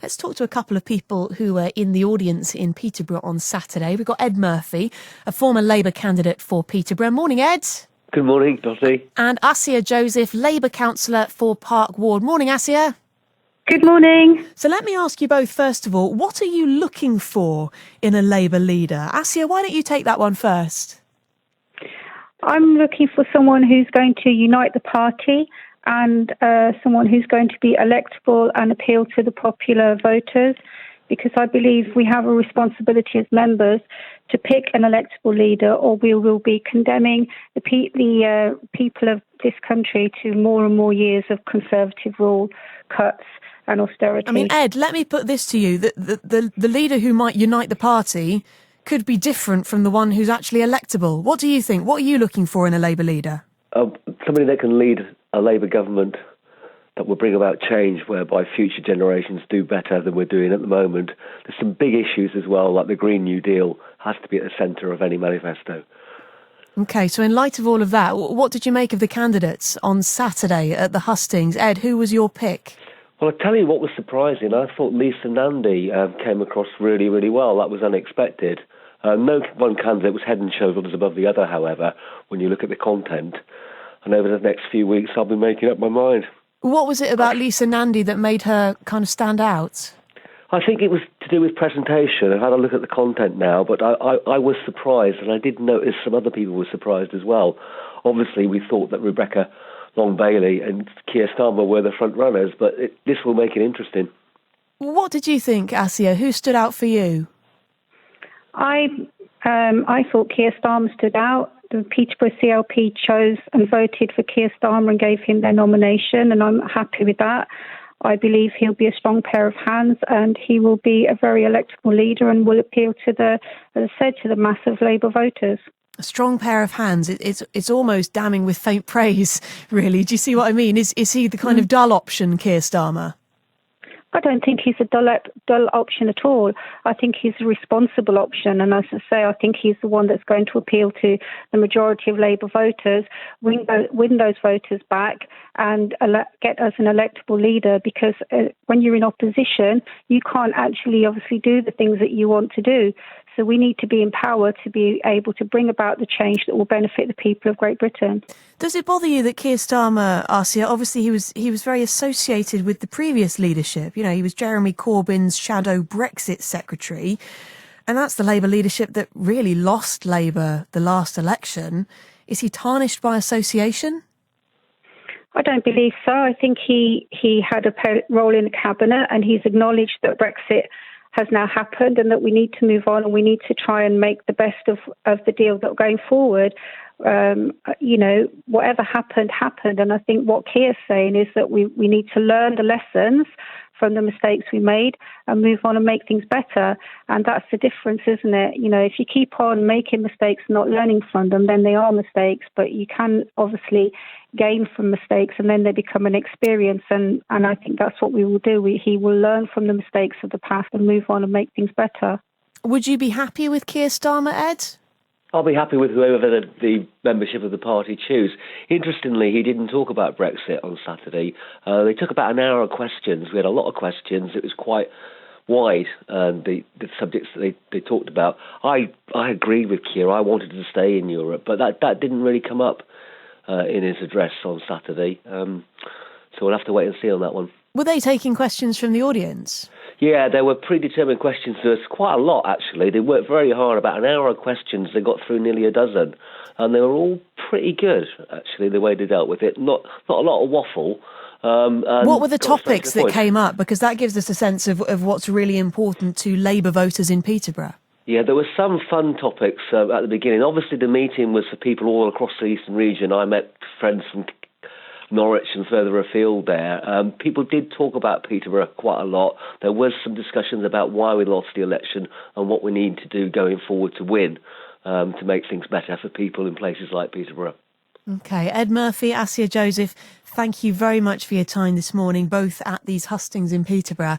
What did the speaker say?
Let's talk to a couple of people who were in the audience in Peterborough on Saturday. We've got Ed Murphy, a former Labour candidate for Peterborough. Morning, Ed. Good morning, Dottie. And Aasiyah Joseph, Labour Councillor for Park Ward. Morning, Aasiyah. Good morning. So let me ask you both, first of all, what are you looking for in a Labour leader? Aasiyah, why don't you take that one first? I'm looking for someone who's going to unite the party and someone who's going to be electable and appeal to the popular voters, because I believe we have a responsibility as members to pick an electable leader, or we will be condemning the people of this country to more and more years of Conservative rule, cuts and austerity. I mean, Ed, let me put this to you. The leader who might unite the party could be different from the one who's actually electable. What do you think? What are you looking for in a Labour leader? Somebody that can lead a Labour government that will bring about change whereby future generations do better than we're doing at the moment. There's some big issues as well, like the Green New Deal has to be at the centre of any manifesto. OK, so in light of all of that, what did you make of the candidates on Saturday at the hustings? Ed, who was your pick? Well, I'll tell you what was surprising. I thought Nandy came across really, really well. That was unexpected. No one candidate was head and shoulders above the other, however, when you look at the content. And over the next few weeks, I'll be making up my mind. What was it about Nandy that made her kind of stand out? I think it was to do with presentation. I've had a look at the content now, but I was surprised, and I did notice some other people were surprised as well. Obviously, we thought that Rebecca Long-Bailey and Keir Starmer were the front runners, but this will make it interesting. What did you think, Aasiyah? Who stood out for you? I thought Keir Starmer stood out. The Peterborough CLP chose and voted for Keir Starmer and gave him their nomination, and I'm happy with that. I believe he'll be a strong pair of hands, and he will be a very electable leader and will appeal to as I said, to the mass of Labour voters. A strong pair of hands. It's almost damning with faint praise, really. Do you see what I mean? Is he the kind of dull option, Keir Starmer? I don't think he's a dull option at all. I think he's a responsible option. And as I say, I think he's the one that's going to appeal to the majority of Labour voters, win those voters back and get us an electable leader, because when you're in opposition, you can't actually obviously do the things that you want to do. So we need to be empowered to be able to bring about the change that will benefit the people of Great Britain. Does it bother you that Keir Starmer, Aasiyah, obviously he was very associated with the previous leadership? You know, he was Jeremy Corbyn's shadow Brexit secretary, and that's the Labour leadership that really lost Labour the last election. Is he tarnished by association? I don't believe so. I think he had a role in the cabinet, and he's acknowledged that Brexit has now happened and that we need to move on and we need to try and make the best of the deal that going forward. Whatever happened. And I think what Keir's saying is that we need to learn the lessons from the mistakes we made and move on and make things better. And that's the difference, isn't it? You know, if you keep on making mistakes, not learning from them, then they are mistakes. But you can obviously gain from mistakes and then they become an experience. And I think that's what we will do. He will learn from the mistakes of the past and move on and make things better. Would you be happy with Keir Starmer, Ed? I'll be happy with whoever the membership of the party choose. Interestingly, he didn't talk about Brexit on Saturday. They took about an hour of questions. We had a lot of questions. It was quite wide, the subjects that they talked about. I agreed with Keir. I wanted to stay in Europe, but that didn't really come up in his address on Saturday. So we'll have to wait and see on that one. Were they taking questions from the audience? Yeah, there were predetermined questions. There was quite a lot, actually. They worked very hard. About an hour of questions. They got through nearly a dozen. And they were all pretty good, actually, the way they dealt with it. Not a lot of waffle. What were the topics that came up? Because that gives us a sense of what's really important to Labour voters in Peterborough. Yeah, there were some fun topics at the beginning. Obviously, the meeting was for people all across the eastern region. I met friends from Norwich and further afield there. People did talk about Peterborough quite a lot. There was some discussions about why we lost the election and what we need to do going forward to win, to make things better for people in places like Peterborough. OK, Ed Murphy, Aasiyah Joseph, thank you very much for your time this morning, both at these hustings in Peterborough.